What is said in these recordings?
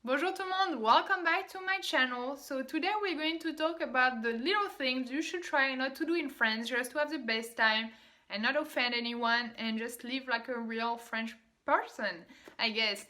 Bonjour tout le monde, welcome back to my channel. So today we're going to talk about the little things you should try not to do in France just to have the best time and not offend anyone and just live like a real French person, I guess.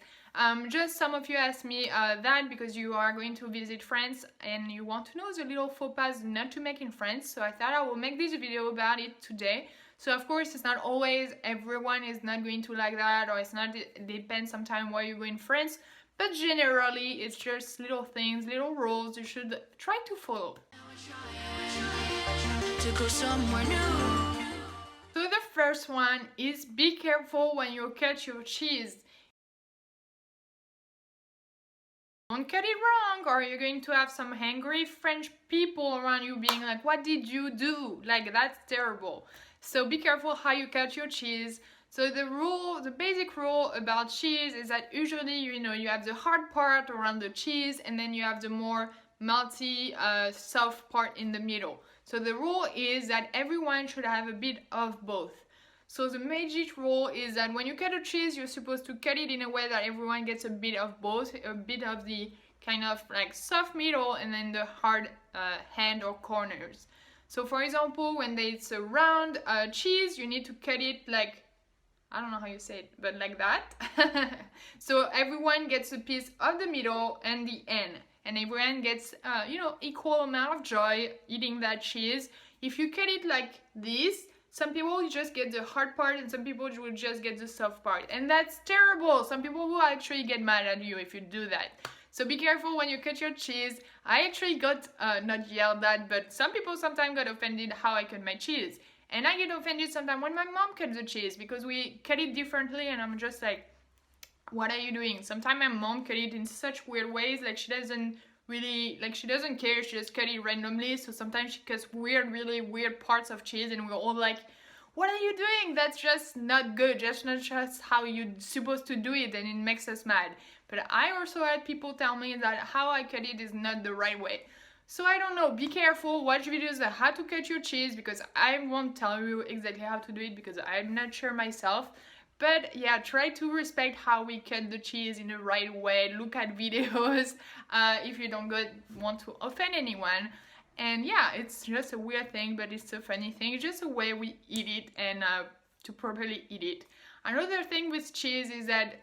Just some of you asked me that because you are going to visit France and you want to know the little faux pas not to make in France. So I thought I will make this video about it today. So of course it's not always, everyone is not going to like that, or it's not, it depends sometimes where you go in France. But generally, it's just little things, little rules you should try to follow. To go somewhere new. So the first one is be careful when you cut your cheese. Don't cut it wrong, or you're going to have some angry French people around you being like, what did you do? Like, that's terrible. So be careful how you cut your cheese. So the basic rule about cheese is that usually, you have the hard part around the cheese and then you have the more melty, soft part in the middle. So the rule is that everyone should have a bit of both. So the magic rule is that when you cut a cheese, you're supposed to cut it in a way that everyone gets a bit of both, a bit of the kind of like soft middle and then the hard hand or corners. So for example, when it's a round cheese, you need to cut it like, I don't know how you say it, but like that. So everyone gets a piece of the middle and the end. And everyone gets, equal amount of joy eating that cheese. If you cut it like this, some people will just get the hard part and some people will just get the soft part. And that's terrible. Some people will actually get mad at you if you do that. So be careful when you cut your cheese. I actually got, not yelled at, but some people sometimes got offended how I cut my cheese. And I get offended sometimes when my mom cuts the cheese because we cut it differently and I'm just like, what are you doing? Sometimes my mom cut it in such weird ways, like she doesn't really, like she doesn't care, she just cut it randomly. So sometimes she cuts really weird parts of cheese and we're all like, what are you doing? That's just not good, just not just how you're supposed to do it, and it makes us mad. But I also had people tell me that how I cut it is not the right way. So I don't know, be careful, watch videos on how to cut your cheese because I won't tell you exactly how to do it because I'm not sure myself. But yeah, try to respect how we cut the cheese in the right way. Look at videos if you don't want to offend anyone. And yeah, it's just a weird thing, but it's a funny thing. It's just a way we eat it and to properly eat it. Another thing with cheese is that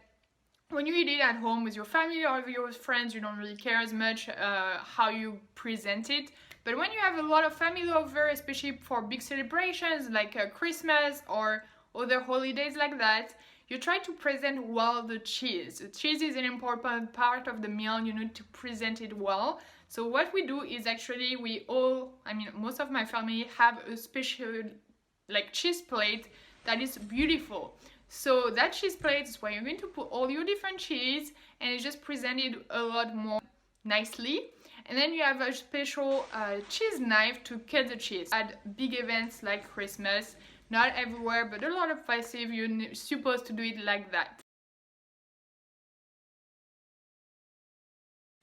when you eat it at home with your family or with your friends, you don't really care as much how you present it. But when you have a lot of family over, especially for big celebrations like Christmas or other holidays like that, you try to present well the cheese. The cheese is an important part of the meal, you need to present it well. So what we do is actually most of my family have a special like cheese plate that is beautiful. So that cheese plate is where you're going to put all your different cheese and it's just presented a lot more nicely. And then you have a special cheese knife to cut the cheese. At big events like Christmas, not everywhere, but a lot of places you're supposed to do it like that.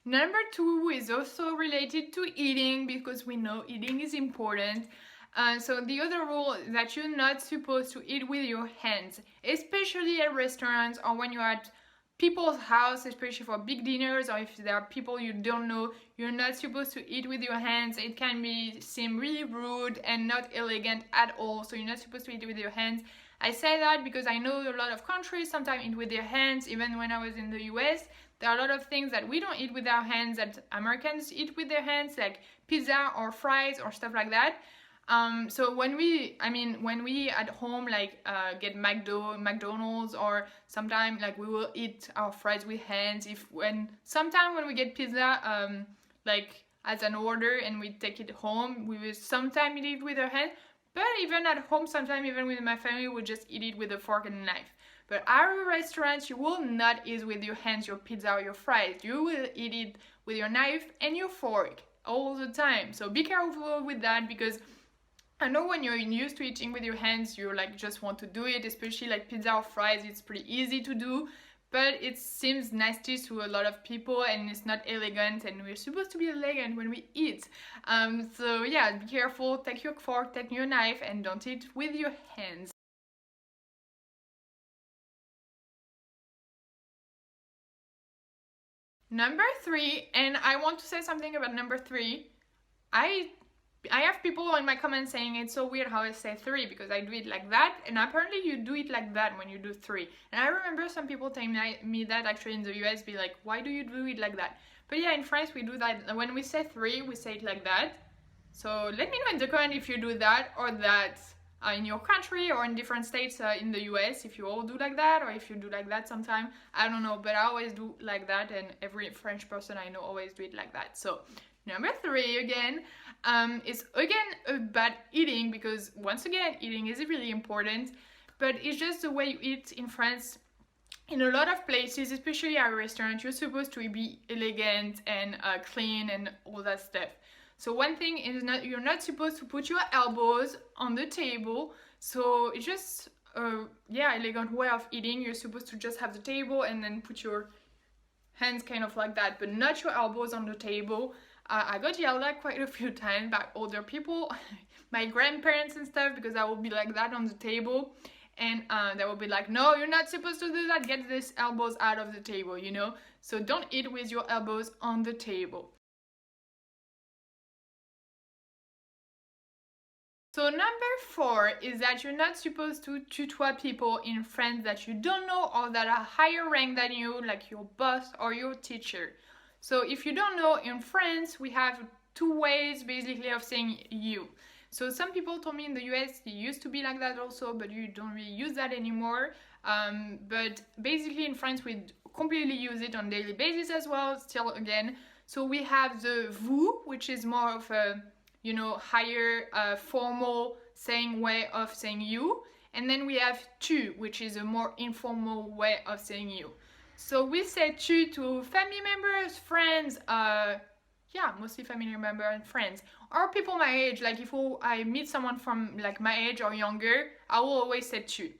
Number 2 is also related to eating because we know eating is important. So the other rule is that you're not supposed to eat with your hands, especially at restaurants or when you're at people's house, especially for big dinners, or if there are people you don't know, you're not supposed to eat with your hands. It can seem really rude and not elegant at all, so you're not supposed to eat with your hands. I say that because I know a lot of countries sometimes eat with their hands. Even when I was in the US, there are a lot of things that we don't eat with our hands that Americans eat with their hands, like pizza or fries or stuff like that. So when we at home get McDonald's, or sometimes like we will eat our fries with hands. Sometimes when we get pizza like as an order and we take it home, we will sometimes eat it with our hands. But even at home, sometimes even with my family, we just eat it with a fork and a knife. But at restaurants, you will not eat with your hands your pizza or your fries. You will eat it with your knife and your fork all the time. So be careful with that because I know when you're used to eating with your hands, you like just want to do it, especially like pizza or fries, it's pretty easy to do, but it seems nasty to a lot of people and it's not elegant, and we're supposed to be elegant when we eat. So yeah, be careful, take your fork, take your knife, and don't eat with your hands. Number 3, and I want to say something about number 3. I have people in my comments saying it's so weird how I say 3 because I do it like that, and apparently you do it like that when you do 3. And I remember some people telling me that actually in the US, be like, why do you do it like that? But yeah, in France we do that. When we say 3, we say it like that. So let me know in the comment if you do that or that in your country or in different states in the US, if you all do like that or if you do like that sometime. I don't know, but I always do like that, and every French person I know always do it like that. So number 3 again is again about eating, because once again eating is really important, but it's just the way you eat in France. In a lot of places, especially at restaurants, you're supposed to be elegant and clean and all that stuff. So one thing is you're not supposed to put your elbows on the table. So it's just elegant way of eating. You're supposed to just have the table and then put your hands kind of like that, but not your elbows on the table. I got yelled at quite a few times by older people, my grandparents and stuff, because I will be like that on the table. And they will be like, no, you're not supposed to do that. Get these elbows out of the table, you know? So don't eat with your elbows on the table. So number 4 is that you're not supposed to tutor people in France that you don't know or that are higher rank than you, like your boss or your teacher. So if you don't know, in France we have 2 ways basically of saying you. So some people told me in the US it used to be like that also, but you don't really use that anymore. But basically in France we completely use it on daily basis as well, still again. So we have the vous, which is more of a, you know, higher formal saying way of saying you. And then we have tu, which is a more informal way of saying you. So we say tu to family members, friends, mostly family members and friends, or people my age. Like if I meet someone from like my age or younger, I will always say tu.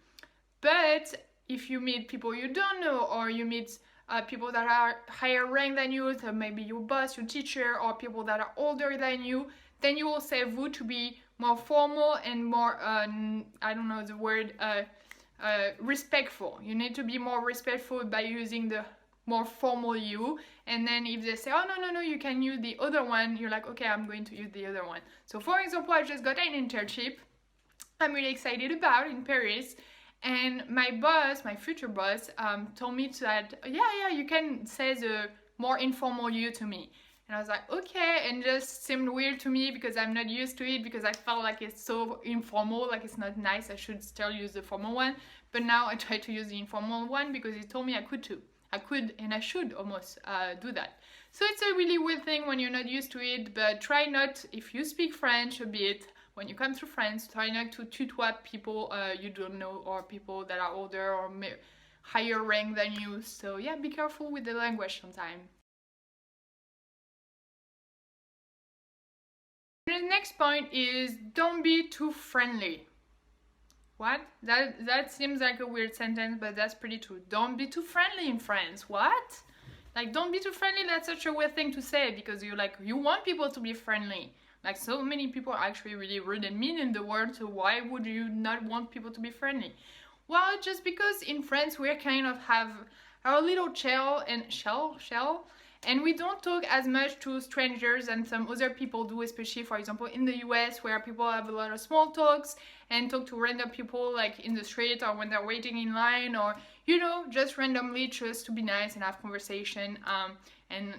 But if you meet people you don't know, or you meet people that are higher rank than you, so maybe your boss, your teacher, or people that are older than you, then you will say vous to be more formal and more, I don't know the word, respectful. You need to be more respectful by using the more formal you. And then if they say, oh no, you can use the other one, you're like, okay, I'm going to use the other one. So for example, I just got an internship I'm really excited about in Paris. And my boss, my future boss, told me that, you can say the more informal you to me. And I was like, okay, and just seemed weird to me because I'm not used to it, because I felt like it's so informal, like it's not nice, I should still use the formal one. But now I try to use the informal one because he told me I could too. I could and I should almost do that. So it's a really weird thing when you're not used to it, but try not, if you speak French a bit, when you come to France, try not to tutoie people you don't know, or people that are older or higher rank than you. So yeah, be careful with the language sometimes. The next point is don't be too friendly. What? That seems like a weird sentence, but that's pretty true. Don't be too friendly in France. What? Like, don't be too friendly, that's such a weird thing to say, because you want people to be friendly. Like, so many people are actually really rude and mean in the world, so why would you not want people to be friendly? Well, just because in France we kind of have our little shell, and we don't talk as much to strangers and some other people do, especially for example in the US, where people have a lot of small talks and talk to random people like in the street or when they're waiting in line, or just randomly, just to be nice and have conversation and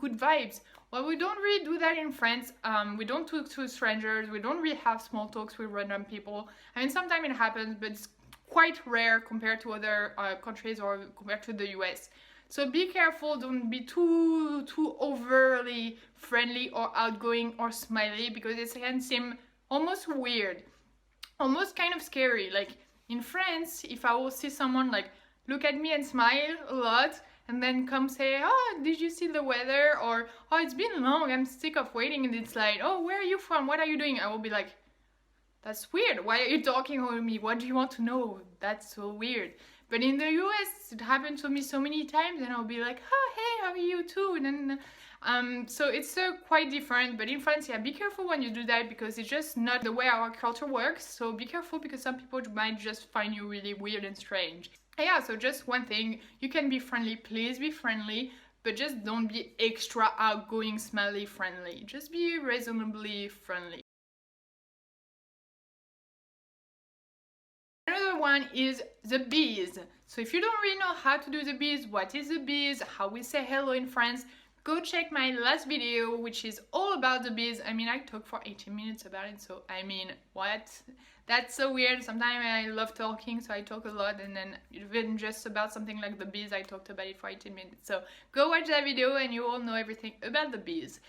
good vibes. Well, we don't really do that in France. We don't talk to strangers, we don't really have small talks with random people. I mean, sometimes it happens, but it's quite rare compared to other countries or compared to the US. So be careful, don't be too overly friendly or outgoing or smiley, because it can seem almost weird, almost kind of scary. Like in France, if I will see someone like look at me and smile a lot, and then come say, oh, did you see the weather? Or, oh, it's been long, I'm sick of waiting, and it's like, oh, where are you from? What are you doing? I will be like, that's weird. Why are you talking with me? What do you want to know? That's so weird. But in the US, it happened to me so many times, and I'll be like, oh, hey, how are you too? And then, so it's quite different. But in France, yeah, be careful when you do that, because it's just not the way our culture works. So be careful, because some people might just find you really weird and strange. Yeah, so just one thing, you can be friendly, please be friendly, but just don't be extra outgoing, smiley, friendly. Just be reasonably friendly. Another one is the bise. So if you don't really know how to do the bise, what is the bise, how we say hello in France, go check my last video, which is all about the bise. I mean, I talked for 18 minutes about it, so I mean, what? That's so weird. Sometimes I love talking, so I talk a lot, and then even just about something like the bise, I talked about it for 18 minutes. So go watch that video and you all know everything about the bise.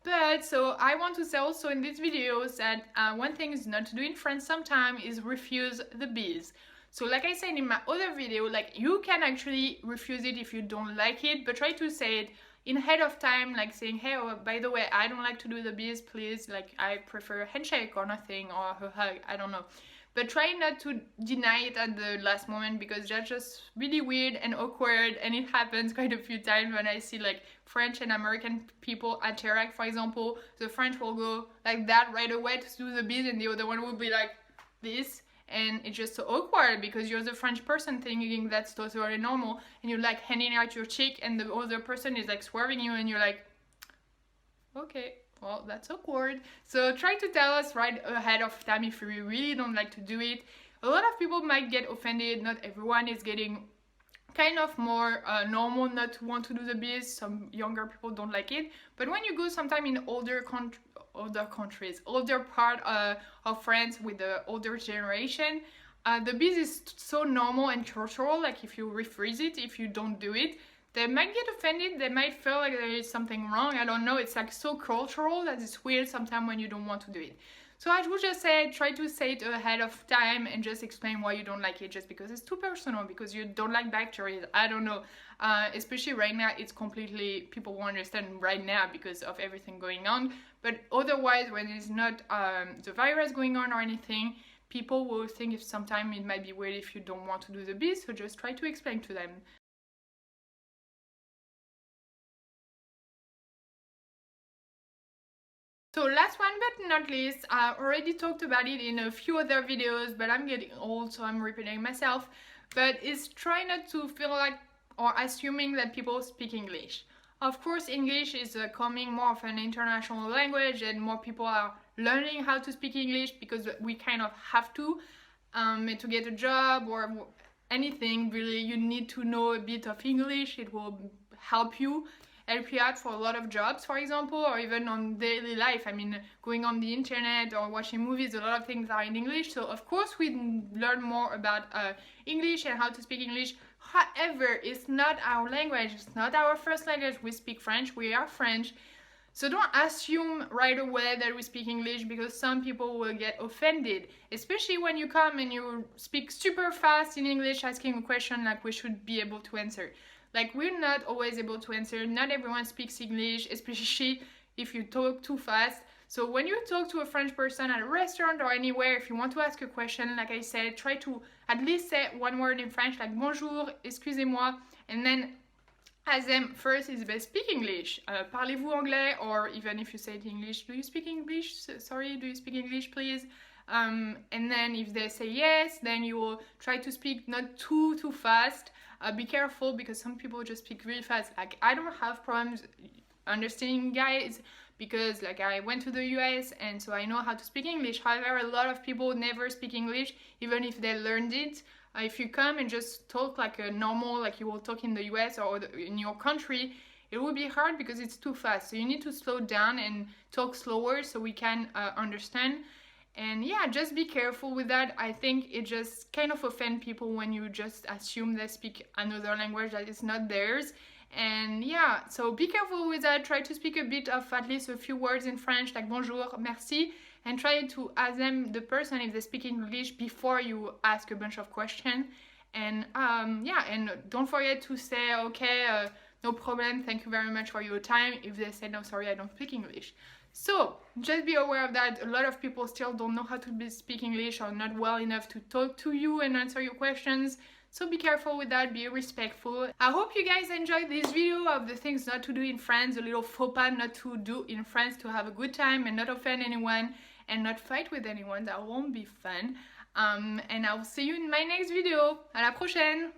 But so I want to say also in these videos that one thing is not to do in France sometimes is refuse the bise. So like I said in my other video, like you can actually refuse it if you don't like it, but try to say it in ahead of time, like saying, hey, oh, by the way, I don't like to do the bise, please, like I prefer a handshake or nothing, or a hug, I don't know. But try not to deny it at the last moment, because that's just really weird and awkward, and it happens quite a few times when I see like French and American people interact. For example, the French will go like that right away to do the bise, and the other one will be like this, and it's just so awkward because you're the French person thinking that's totally normal, and you're like handing out your cheek and the other person is like swerving you, and you're like, okay, well, that's awkward. So try to tell us right ahead of time if you really don't like to do it. A lot of people might get offended. Not everyone is getting kind of more normal not to want to do the bise. Some younger people don't like it. But when you go sometime in older countries, older part of France with the older generation, the bise is so normal and cultural. Like if you refuse it, if you don't do it, they might get offended, they might feel like there is something wrong, I don't know, it's like so cultural that it's weird sometimes when you don't want to do it. So I would just say, try to say it ahead of time and just explain why you don't like it, just because it's too personal, because you don't like bacteria, I don't know. Especially right now, it's completely, people won't understand right now because of everything going on, but otherwise when it's not the virus going on or anything, people will think if sometimes it might be weird if you don't want to do the bise, so just try to explain to them. So last one but not least, I already talked about it in a few other videos, but I'm getting old, so I'm repeating myself, but is try not to feel like or assuming that people speak English. Of course, English is becoming more of an international language, and more people are learning how to speak English because we kind of have to get a job or anything. Really, you need to know a bit of English. It will help you out for a lot of jobs, for example, or even on daily life. I mean, going on the internet or watching movies, a lot of things are in English. So of course we learn more about English and how to speak English. However, it's not our language, it's not our first language. We speak French, we are French. So don't assume right away that we speak English, because some people will get offended, especially when you come and you speak super fast in English, asking a question like we should be able to answer. Like, we're not always able to answer. Not everyone speaks English, especially if you talk too fast. So when you talk to a French person at a restaurant or anywhere, if you want to ask a question, like I said, try to at least say one word in French, like bonjour, excusez-moi, and then ask them first if they speak English. Parlez-vous anglais? Or even if you say it in English, do you speak English? Sorry, do you speak English, please? And then if they say yes, then you will try to speak not too fast. Be careful, because some people just speak really fast. Like, I don't have problems understanding guys, because like I went to the US and so I know how to speak English. However, a lot of people never speak English, even if they learned it. If you come and just talk like a normal, like you will talk in the US or in your country, it will be hard because it's too fast. So you need to slow down and talk slower so we can understand. And yeah, just be careful with that. I think it just kind of offends people when you just assume they speak another language that is not theirs. And yeah, so be careful with that. Try to speak a bit of at least a few words in French, like bonjour, merci, and try to ask them, the person, if they speak English before you ask a bunch of questions. And yeah, and don't forget to say, okay, no problem, thank you very much for your time, if they say no, sorry, I don't speak English. So just be aware of that. A lot of people still don't know how to speak English, or not well enough to talk to you and answer your questions. So be careful with that, be respectful. I hope you guys enjoyed this video of the things not to do in France, a little faux pas not to do in France to have a good time and not offend anyone and not fight with anyone. That won't be fun. And I'll see you in my next video. À la prochaine!